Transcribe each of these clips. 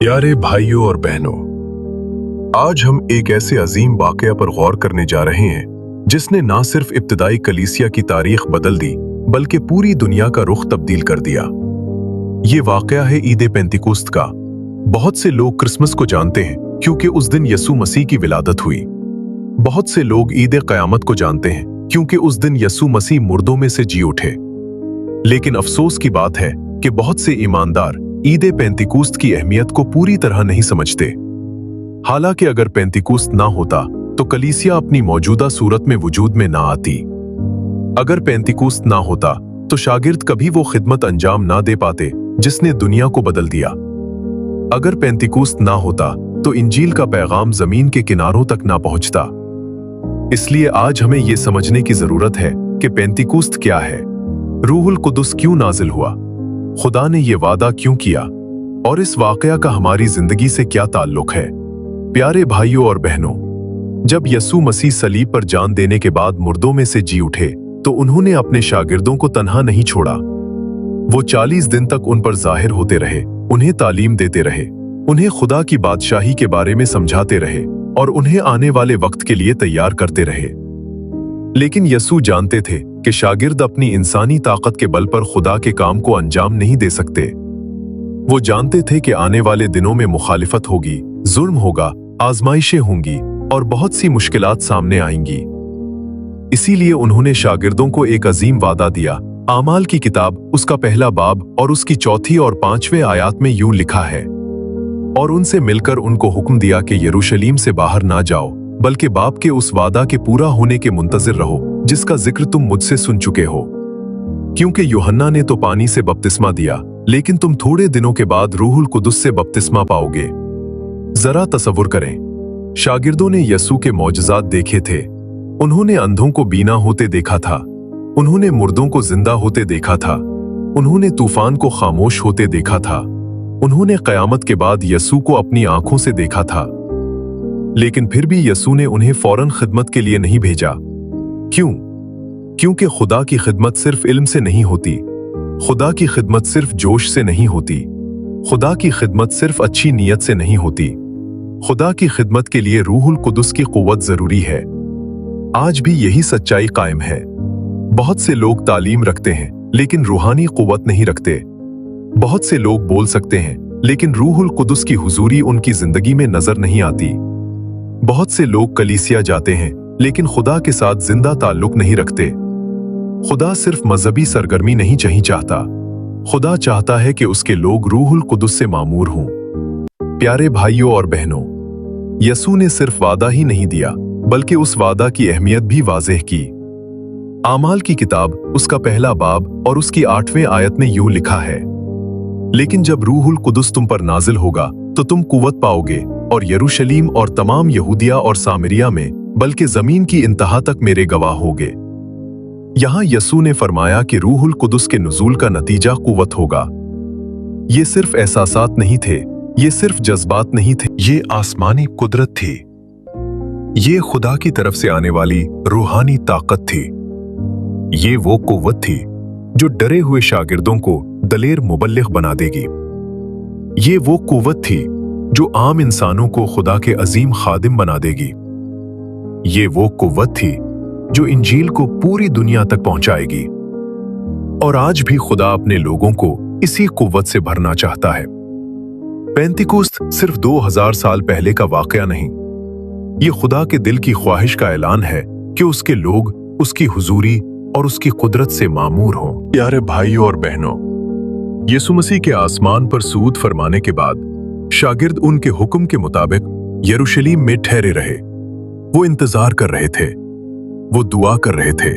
प्यारे भाइयों और बहनों, आज हम एक ऐसे अजीम वाकया पर गौर करने जा रहे हैं जिसने ना सिर्फ इब्तिदाई कलीसिया की तारीख बदल दी बल्कि पूरी दुनिया का रुख तब्दील कर दिया। ये वाकया है ईद पेंतिकुस्त का। बहुत से लोग क्रिसमस को जानते हैं क्योंकि उस दिन यसू मसीह की विलादत हुई। बहुत से लोग ईद क़यामत को जानते हैं क्योंकि उस दिन यसू मसीह मुर्दों में से जी उठे। लेकिन अफसोस की बात है कि बहुत से ईमानदार ईद पेंतिकुस्त की अहमियत को पूरी तरह नहीं समझते। हालांकि अगर पेंतिकुस्त ना होता तो कलीसिया अपनी मौजूदा सूरत में वजूद में ना आती। अगर पेंतिकुस्त ना होता तो शागिर्द कभी वो खिदमत अंजाम ना दे पाते जिसने दुनिया को बदल दिया। अगर पेंतिकुस्त ना होता तो इंजील का पैगाम जमीन के किनारों तक ना पहुंचता। इसलिए आज हमें यह समझने की जरूरत है कि पेंतिकुस्त क्या है, रूहुल कुदुस क्यों नाजिल हुआ, खुदा ने यह वादा क्यों किया और इस वाकया का हमारी जिंदगी से क्या ताल्लुक है। प्यारे भाइयों और बहनों, जब यसू मसीह सलीब पर जान देने के बाद मुर्दों में से जी उठे तो उन्होंने अपने शागिर्दों को तन्हा नहीं छोड़ा। वो 40 दिन तक उन पर जाहिर होते रहे, उन्हें तालीम देते रहे, उन्हें खुदा की बादशाही के बारे में समझाते रहे और उन्हें आने वाले वक्त के लिए तैयार करते रहे। लेकिन यसू जानते थे कि शागिर्द अपनी इंसानी ताकत के बल पर खुदा के काम को अंजाम नहीं दे सकते। वो जानते थे कि आने वाले दिनों में मुखालिफत होगी, जुल्म होगा, आजमाइशें होंगी और बहुत सी मुश्किलात सामने आएंगी। इसीलिए उन्होंने शागिर्दों को एक अजीम वादा दिया। आमाल की किताब उसका पहला बाब और उसकी 4 और 5वें आयात में यूं लिखा है, और उनसे मिलकर उनको हुक्म दिया कि यरूशलेम से बाहर ना जाओ बल्कि बाप के उस वादा के पूरा होने के मुंतजिर रहो जिसका जिक्र तुम मुझसे सुन चुके हो। क्योंकि यूहन्ना ने तो पानी से बपतिस्मा दिया, लेकिन तुम थोड़े दिनों के बाद रूहुल कुदुस से बपतिस्मा पाओगे। जरा तसव्वुर करें, शागिर्दों ने यसू के मौजज़ात देखे थे। उन्होंने अंधों को बीना होते देखा था, उन्होंने मुर्दों को जिंदा होते देखा था, उन्होंने तूफान को खामोश होते देखा था, उन्होंने क़यामत के बाद यसू को अपनी आंखों से देखा था। लेकिन फिर भी यसू ने उन्हें फौरन खिदमत के लिए नहीं भेजा। क्यों? क्योंकि खुदा की खिदमत सिर्फ इल्म से नहीं होती, खुदा की खिदमत सिर्फ जोश से नहीं होती, खुदा की खिदमत सिर्फ अच्छी नीयत से नहीं होती। खुदा की खिदमत के लिए रूहुल कुदुस की कुव्वत जरूरी है। आज भी यही सच्चाई कायम है। बहुत से लोग तालीम रखते हैं लेकिन रूहानी कुव्वत नहीं रखते। बहुत से लोग बोल सकते हैं लेकिन रूहुल कुदुस की हुजूरी उनकी जिंदगी में नजर नहीं आती। बहुत से लोग कलीसिया जाते हैं लेकिन खुदा के साथ जिंदा ताल्लुक नहीं रखते। खुदा सिर्फ मजहबी सरगर्मी नहीं चाहता, खुदा चाहता है कि उसके लोग रूहुल कुदुस से मामूर हों। प्यारे भाइयों और बहनों, यसू ने सिर्फ वादा ही नहीं दिया बल्कि उस वादा की अहमियत भी वाज़ेह की। आमाल की किताब उसका पहला बाब और उसकी 8वें आयत में यूं लिखा है, लेकिन जब रूहुल कुदुस तुम पर नाजिल होगा तो तुम कुव्वत पाओगे और यरूशलेम और तमाम यहूदिया और सामरिया में बल्कि जमीन की इंतहा तक मेरे गवाह होगे। यहां यसू ने फरमाया कि रूहुल कुदुस के नुज़ूल का नतीजा कुव्वत होगा। ये सिर्फ एहसासात नहीं थे, ये सिर्फ जज्बात नहीं थे, ये आसमानी कुदरत थी। ये खुदा की तरफ से आने वाली रूहानी ताकत थी। ये वो कुव्वत थी जो डरे हुए शागिर्दों को दलेर मुबल्लिग बना देगी। ये वो कुव्वत थी जो आम इंसानों को खुदा के अजीम खादिम बना देगी। ये वो कुव्वत थी जो इंजील को पूरी दुनिया तक पहुंचाएगी। और आज भी खुदा अपने लोगों को इसी कुव्वत से भरना चाहता है। पेंतिकुस्त सिर्फ 2000 साल पहले का वाकया नहीं, ये खुदा के दिल की ख्वाहिश का ऐलान है कि उसके लोग उसकी हुजूरी और उसकी कुदरत से मामूर हों। प्यारे भाइयों और बहनों, यसू मसीह के आसमान पर सूद फरमाने के बाद शागिर्द उनके हुक्म के मुताबिक यरूशलेम में ठहरे रहे। वो इंतजार कर रहे थे, वो दुआ कर रहे थे,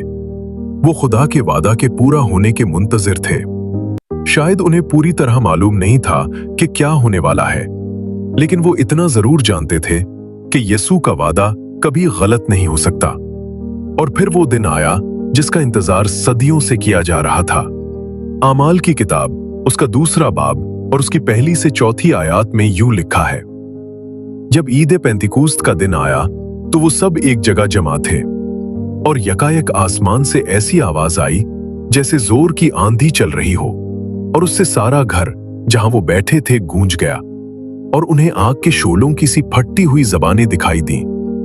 वो खुदा के वादा के पूरा होने के मुंतजिर थे। शायद उन्हें पूरी तरह मालूम नहीं था कि क्या होने वाला है, लेकिन वो इतना जरूर जानते थे कि यसू का वादा कभी गलत नहीं हो सकता। और फिर वो दिन आया जिसका इंतजार सदियों से किया जा रहा था। आमाल की किताब उसका 2 बाब और उसकी 1 से 4 आयात में यूं लिखा है, जब ईद पेंतिकुस्त का दिन आया तो वो सब एक जगह जमा थे और यकायक आसमान से ऐसी आवाज आई जैसे जोर की आंधी चल रही हो और उससे सारा घर जहां वो बैठे थे गूंज गया। और उन्हें आग के शोलों की सी फटती हुई जबानें दिखाई दीं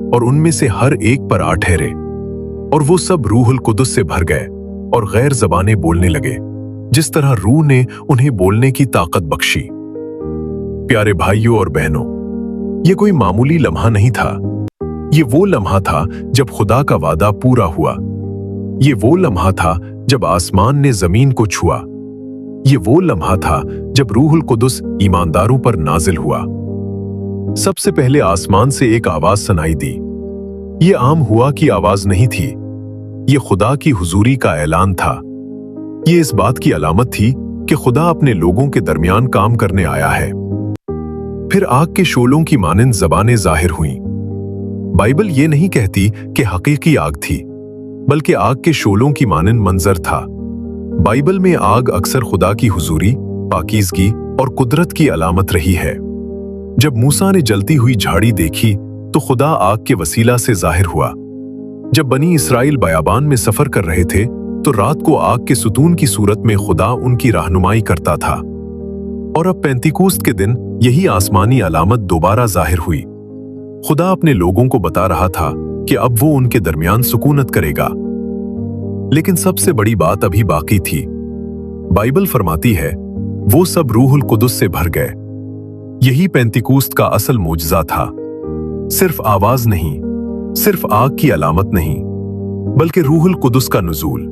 और उनमें से हर एक पर आ ठहरे, और वो सब रूहुल कुदस से भर गए और गैर जबानें बोलने लगे, जिस तरह रूह ने उन्हें बोलने की ताकत बख्शी। प्यारे भाइयों और बहनों, ये कोई मामूली लम्हा नहीं था। ये वो लम्हा था जब खुदा का वादा पूरा हुआ। ये वो लम्हा था जब आसमान ने जमीन को छुआ। ये वो लम्हा था जब रूहुल कुदस ईमानदारों पर नाजिल हुआ। सबसे पहले आसमान से एक आवाज सुनाई दी। ये आम हुआ की आवाज नहीं थी, ये खुदा की हुजूरी का ऐलान था। ये इस बात की अलामत थी कि खुदा अपने लोगों के दरमियान काम करने आया है। फिर आग के शोलों की मानिंद जबानें जाहिर हुईं। बाइबल ये नहीं कहती कि हकीकी आग थी, बल्कि आग के शोलों की मानिंद मंजर था। बाइबल में आग अक्सर खुदा की हुजूरी, पाकीज़गी और कुदरत की अलामत रही है। जब मूसा ने जलती हुई झाड़ी देखी तो खुदा आग के वसीला से जाहिर हुआ। जब बनी इसराइल बयाबान में सफर कर रहे थे तो रात को आग के सुतून की सूरत में खुदा उनकी रहनुमाई करता था। और अब पेंतिकोस्त के दिन यही आसमानी अलामत दोबारा जाहिर हुई। खुदा अपने लोगों को बता रहा था कि अब वो उनके दरमियान सुकूनत करेगा। लेकिन सबसे बड़ी बात अभी बाकी थी। बाइबल फरमाती है, वो सब रूहुल कुदस से भर गए। यही पेंतिकोस्त का असल मोजज़ा था। सिर्फ आवाज नहीं, सिर्फ आग की अलामत नहीं, बल्कि रूहुल कुदस का नुज़ूल।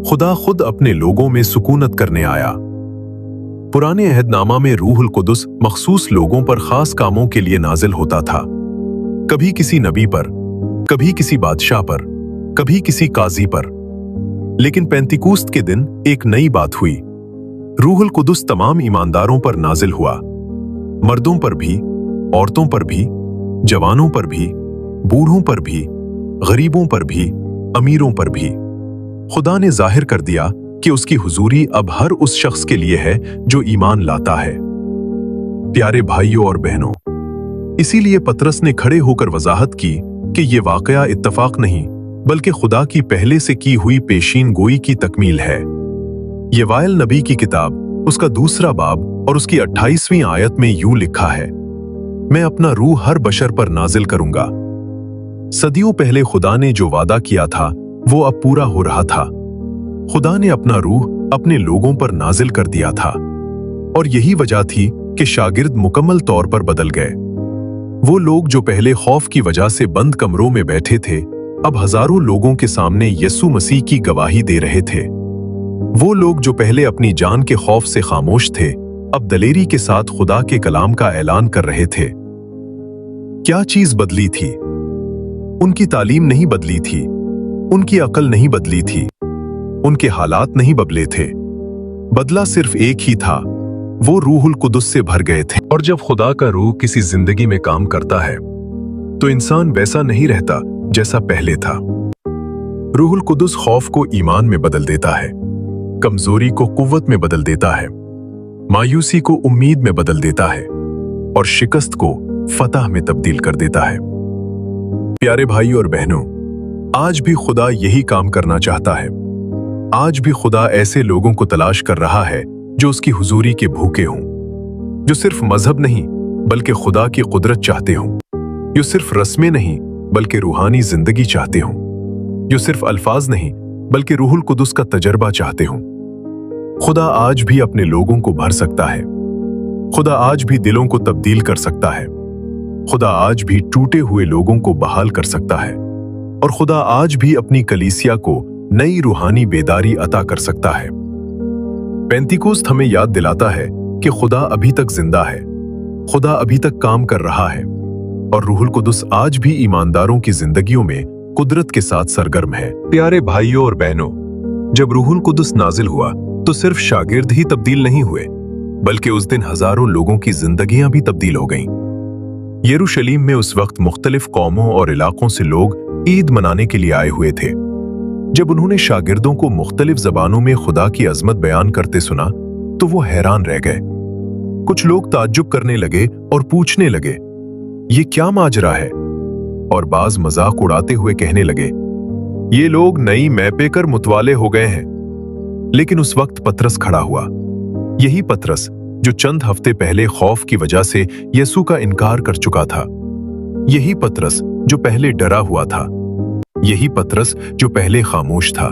खुदा खुद अपने लोगों में सुकूनत करने आया। पुराने अहदनामा में रूहुल कुदस मखसूस लोगों पर खास कामों के लिए नाजिल होता था। कभी किसी नबी पर, कभी किसी बादशाह पर, कभी किसी काजी पर। लेकिन पेंतिकोस्त के दिन एक नई बात हुई। रूहुल कुदस तमाम ईमानदारों पर नाजिल हुआ। मर्दों पर भी, औरतों पर भी, जवानों पर भी, बूढ़ों पर भी, गरीबों पर भी, अमीरों पर भी। खुदा ने जाहिर कर दिया कि उसकी हुजूरी अब हर उस शख्स के लिए है जो ईमान लाता है। प्यारे भाइयों और बहनों, इसीलिए पतरस ने खड़े होकर वजाहत की कि यह वाकया इत्तफाक नहीं, बल्कि खुदा की पहले से की हुई पेशीन गोई की तकमील है। ये वाइल नबी की किताब, उसका दूसरा बाब और उसकी 28वीं आयत में यूं लिखा है, मैं अपना रूह हर बशर पर नाजिल करूंगा। सदियों पहले खुदा ने जो वादा किया था वो अब पूरा हो रहा था। खुदा ने अपना रूह अपने लोगों पर नाजिल कर दिया था, और यही वजह थी कि शागिर्द मुकम्मल तौर पर बदल गए। वो लोग जो पहले खौफ की वजह से बंद कमरों में बैठे थे, अब हजारों लोगों के सामने यीशु मसीह की गवाही दे रहे थे। वो लोग जो पहले अपनी जान के खौफ से खामोश थे, अब दलेरी के साथ खुदा के कलाम का ऐलान कर रहे थे। क्या चीज बदली थी? उनकी तालीम नहीं बदली थी, उनकी अकल नहीं बदली थी, उनके हालात नहीं बदले थे। बदला सिर्फ एक ही था, वो रूहुल कुदस से भर गए थे। और जब खुदा का रूह किसी जिंदगी में काम करता है तो इंसान वैसा नहीं रहता जैसा पहले था। रूहुल कुदस खौफ को ईमान में बदल देता है, कमजोरी को कुव्वत में बदल देता है, मायूसी को उम्मीद में बदल देता है, और शिकस्त को फतह में तब्दील कर देता है। प्यारे भाई और बहनों, आज भी खुदा यही काम करना चाहता है। आज भी खुदा ऐसे लोगों को तलाश कर रहा है जो उसकी हुजूरी के भूखे हों, जो सिर्फ मजहब नहीं बल्कि खुदा की कुदरत चाहते हों, जो सिर्फ रस्में नहीं बल्कि रूहानी जिंदगी चाहते हों, जो सिर्फ अल्फाज नहीं बल्कि रूहुल कुदस का तजर्बा चाहते हों। खुदा आज भी अपने लोगों को भर सकता है। खुदा आज भी दिलों को तब्दील कर सकता है। खुदा आज भी टूटे हुए लोगों को बहाल कर सकता है, और खुदा आज भी अपनी कलीसिया को नई रूहानी बेदारी अता कर सकता है। पेंतिकोस्त हमें याद दिलाता है कि खुदा अभी तक जिंदा है, खुदा अभी तक काम कर रहा है, और रूहुल कुदस आज भी ईमानदारों की जिंदगियों में कुदरत के साथ सरगर्म है। प्यारे भाइयों और बहनों, जब रूहुल कुदस नाजिल हुआ तो सिर्फ शागिर्द ही तब्दील नहीं हुए, बल्कि उस दिन हजारों लोगों की जिंदगियां भी तब्दील हो गईं। यरूशलेम में उस वक्त मुख्तलिफ कौमों और इलाकों से लोग ईद मनाने के लिए आए हुए थे। जब उन्होंने शागिर्दों को मुख्तलिफ जबानों में खुदा की अजमत बयान करते सुना तो वो हैरान रह गए। कुछ लोग ताज्जुब करने लगे और पूछने लगे, ये क्या माजरा है? और बाज मजाक उड़ाते हुए कहने लगे, ये लोग नई मैपे कर मुतवाले हो गए हैं। लेकिन उस वक्त पतरस खड़ा हुआ। यही पतरस जो चंद हफ्ते पहले खौफ की वजह से यीशु का इनकार कर चुका था। यही पतरस जो पहले डरा हुआ था, यही पतरस जो पहले खामोश था,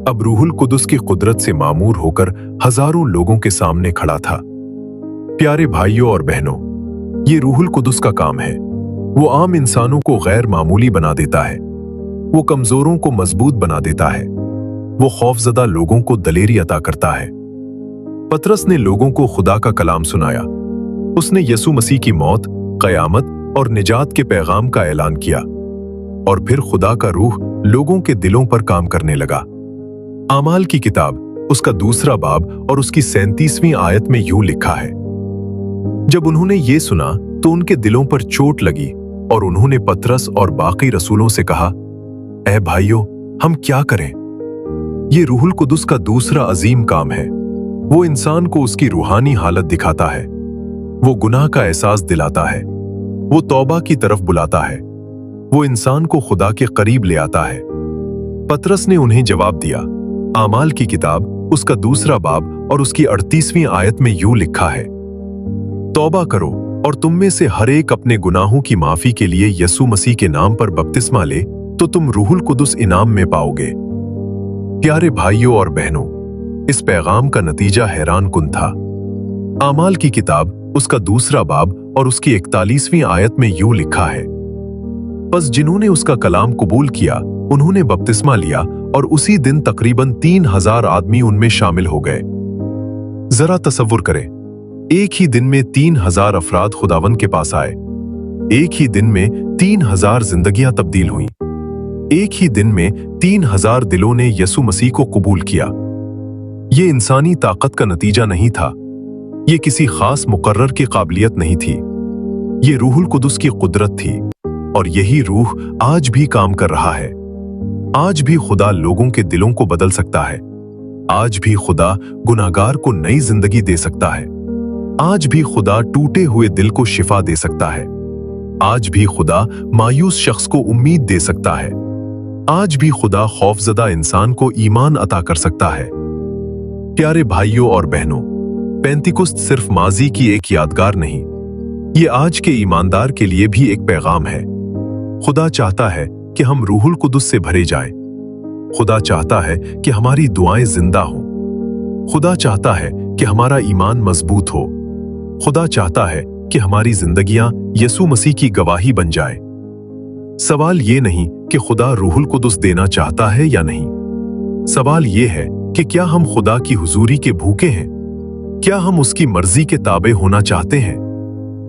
अब रूहुल कुदुस की कुदरत से मामूर होकर हजारों लोगों के सामने खड़ा था। प्यारे भाइयों और बहनों, ये रूहुल कुदुस का काम है। वो आम इंसानों को गैर मामूली बना देता है, वो कमजोरों को मजबूत बना देता है, वो खौफजदा लोगों को दलेरी अता करता है। पतरस ने लोगों को खुदा का कलाम सुनाया। उसने यीशु मसीह की मौत, कयामत और निजात के पैगाम का ऐलान किया, और फिर खुदा का रूह लोगों के दिलों पर काम करने लगा। आमाल की किताब उसका 2 बाब और उसकी 37वीं आयत में यूं लिखा है, जब उन्होंने ये सुना तो उनके दिलों पर चोट लगी और उन्होंने पतरस और बाकी रसूलों से कहा, ऐ भाइयों, हम क्या करें? ये रूहुल कुदुस का दूसरा अजीम काम है। वो इंसान को उसकी रूहानी हालत दिखाता है, वो गुनाह का एहसास दिलाता है, वो तौबा की तरफ बुलाता है, वो इंसान को खुदा के करीब ले आता है। पतरस ने उन्हें जवाब दिया। आमाल की किताब उसका 2 बाब और उसकी 38वीं आयत में यूं लिखा है, तौबा करो और तुम में से हर एक अपने गुनाहों की माफी के लिए यीशु मसीह के नाम पर बपतिस्मा ले, तो तुम रूहुल कुदुस इनाम में पाओगे। प्यारे भाइयों और बहनों, इस पैगाम का नतीजा हैरान कुन था। आमाल की किताब उसका 2 बाब और उसकी 41वीं आयत में यूं लिखा है, बस जिन्होंने उसका कलाम कबूल किया उन्होंने बपतिस्मा लिया और उसी दिन तकरीबन 3000 आदमी उनमें शामिल हो गए। जरा तसव्वुर करें, एक ही दिन में 3000 अफराद खुदावन के पास आए। एक ही दिन में 3000 जिंदगियां तब्दील हुईं। एक ही दिन में 3000 दिलों ने यीशु मसीह को कबूल किया। ये इंसानी ताकत का नतीजा नहीं था, ये किसी खास मुकर्रर की काबिलियत नहीं थी, ये रूहुल कुदुस की कुदरत थी, और यही रूह आज भी काम कर रहा है। आज भी खुदा लोगों के दिलों को बदल सकता है। आज भी खुदा गुनाहगार को नई जिंदगी दे सकता है। आज भी खुदा टूटे हुए दिल को शिफा दे सकता है। आज भी खुदा मायूस शख्स को उम्मीद दे सकता है। आज भी खुदा खौफजदा इंसान को ईमान अता कर सकता है। प्यारे भाइयों और बहनों, पेंतिकुस्त सिर्फ माजी की एक यादगार नहीं, ये आज के ईमानदार के लिए भी एक पैगाम है। खुदा चाहता है कि हम रूहुल कुदुस से भरे जाएं। खुदा चाहता है कि हमारी दुआएं जिंदा हों। खुदा चाहता है कि हमारा ईमान मजबूत हो। खुदा चाहता है कि हमारी जिंदगियां यीशु मसीह की गवाही बन जाए। सवाल ये नहीं कि खुदा रूहुल कुदुस देना चाहता है या नहीं। सवाल ये है कि क्या हम खुदा की हुजूरी के भूखे हैं? क्या हम उसकी मर्जी के ताबे होना चाहते हैं?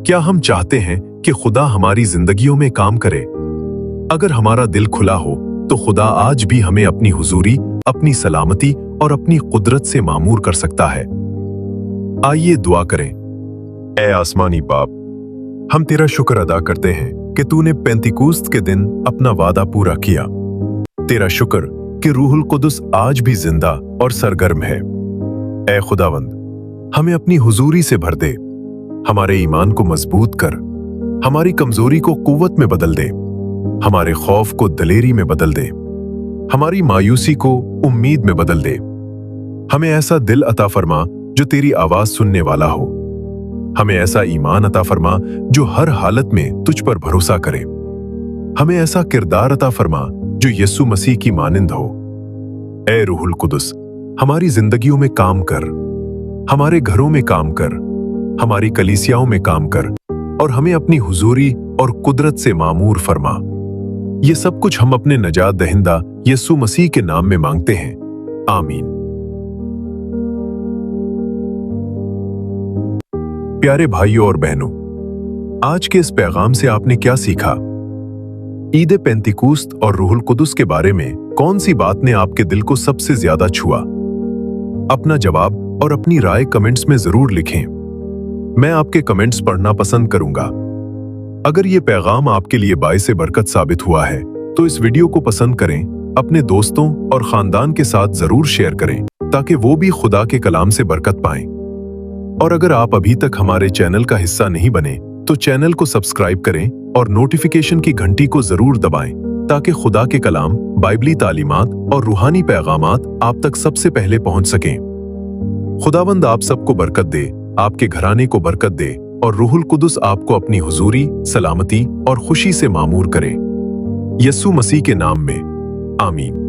क्या हम चाहते हैं कि खुदा हमारी जिंदगियों में काम करे? अगर हमारा दिल खुला हो तो खुदा आज भी हमें अपनी हुजूरी, अपनी सलामती और अपनी कुदरत से मामूर कर सकता है। आइए दुआ करें। ऐ आसमानी बाप, हम तेरा शुक्र अदा करते हैं कि तूने पेंतिकुस्त के दिन अपना वादा पूरा किया। तेरा शुक्र कि रूहुल कुदुस आज भी जिंदा और सरगर्म है। ऐ खुदावंद, हमें अपनी हुजूरी से भर दे, हमारे ईमान को मजबूत कर, हमारी कमजोरी को कुव्वत में बदल दे, हमारे खौफ को दलेरी में बदल दे, हमारी मायूसी को उम्मीद में बदल दे। हमें ऐसा दिल अता फरमा जो तेरी आवाज सुनने वाला हो। हमें ऐसा ईमान अता फरमा जो हर हालत में तुझ पर भरोसा करे। हमें ऐसा किरदार अता फरमा जो यीशु मसीह की मानिंद हो। ऐ रूहुल कुदुस, हमारी जिंदगियों में काम कर, हमारे घरों में काम कर, हमारी कलीसियाओं में काम कर, और हमें अपनी हुजूरी और कुदरत से मामूर फरमा। ये सब कुछ हम अपने नजात दहिंदा यीशु मसीह के नाम में मांगते हैं। आमीन। प्यारे भाइयों और बहनों, आज के इस पैगाम से आपने क्या सीखा? ईद पेंतिकुस्त और रूहुल कुदुस के बारे में कौन सी बात ने आपके दिल को सबसे ज्यादा छुआ? अपना जवाब और अपनी राय कमेंट्स में जरूर लिखें। मैं आपके कमेंट्स पढ़ना पसंद करूंगा। अगर ये पैगाम आपके लिए बाइसे बरकत साबित हुआ है तो इस वीडियो को पसंद करें, अपने दोस्तों और खानदान के साथ जरूर शेयर करें ताकि वो भी खुदा के कलाम से बरकत पाएं। और अगर आप अभी तक हमारे चैनल का हिस्सा नहीं बने तो चैनल को सब्सक्राइब करें और नोटिफिकेशन की घंटी को जरूर दबाएं ताकि खुदा के कलाम, बाइबली तालीमात और रूहानी पैगामात आप तक सबसे पहले पहुंच सकें। खुदावंद आप सबको बरकत दे। آپ کے घराने को बरकत दे और रूहुल कुदस आपको अपनी हुजूरी, सलामती और खुशी से मामूर करे। यस्सु मसीह के नाम में आमीन।